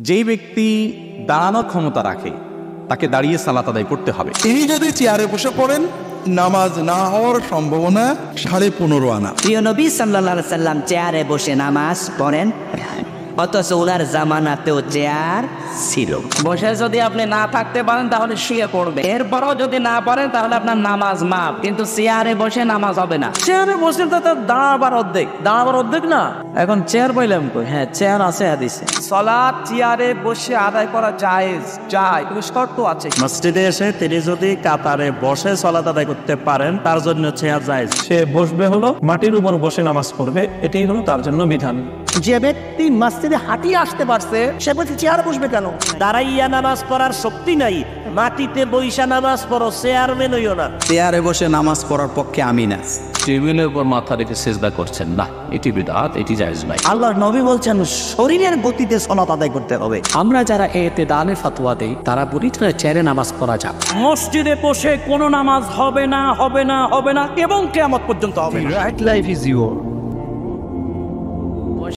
যেই ব্যক্তি দাঁড়ানোর ক্ষমতা রাখে তাকে দাঁড়িয়ে সালাত আদায় করতে হবে। তিনি যদি চেয়ারে বসে পড়েন, নামাজ না হওয়ার সম্ভাবনা 15.5 আনা। প্রিয় নবী সাল্লাল্লাহু আলাইহি সাল্লাম চেয়ারে বসে নামাজ পড়েন, অথচ ওনার জামানাতেও চেয়ার ছিল। বসে যদি আপনি না থাকতে পারেন তাহলে শুয়ে পড়বে, এরপরও যদি না পারেন তাহলে আপনার নামাজ মাপ, কিন্তু চেয়ারে বসে নামাজ হবে না। চেয়ারে বসে তো তার দাঁড়াবার অর্ধেক না। এখন চেয়ার পাইলাম কই? হ্যাঁ, চেয়ার আছে হাদিসে। সালাত চেয়ারে বসে আদায় করা জায়েজ, কিন্তু শর্ত আছে। মসজিদে এসে তিনি যদি কাতারে বসে সালাত আদায় করতে পারেন, তার জন্য চেয়ার জায়েজ। সে বসবে হলো মাটির উপর বসে নামাজ পড়বে, এটাই হলো তার জন্য বিধান। যে ব্যক্তি মসজিদে হাঁটিয়ে আসতে পারছে সে বলছে চেয়ার বসবে কেন? দাঁড়াইয়া নামাজ পড়ার শক্তি নাই, মাটিতে বইসা নামাজ পড়ো, চেয়ারম্যান হইও না। চেয়ারে বসে নামাজ পড়ার পক্ষে আমি না। টেবিলের উপর মাথা রেখে সিজদা করছেন না, এটি বিদআত, এটি জায়েজ নাই। আল্লাহর নবী বলছেন শরীরের গতিতে সালাত আদায় করতে হবে। আমরা যারা এতেদালের ফাতোয়া দেই তারা বলি চেয়ারে নামাজ পড়া যাবে। মসজিদে বসে কোনো নামাজ হবে না এবং কিয়ামত পর্যন্ত হবে না। Right life is your.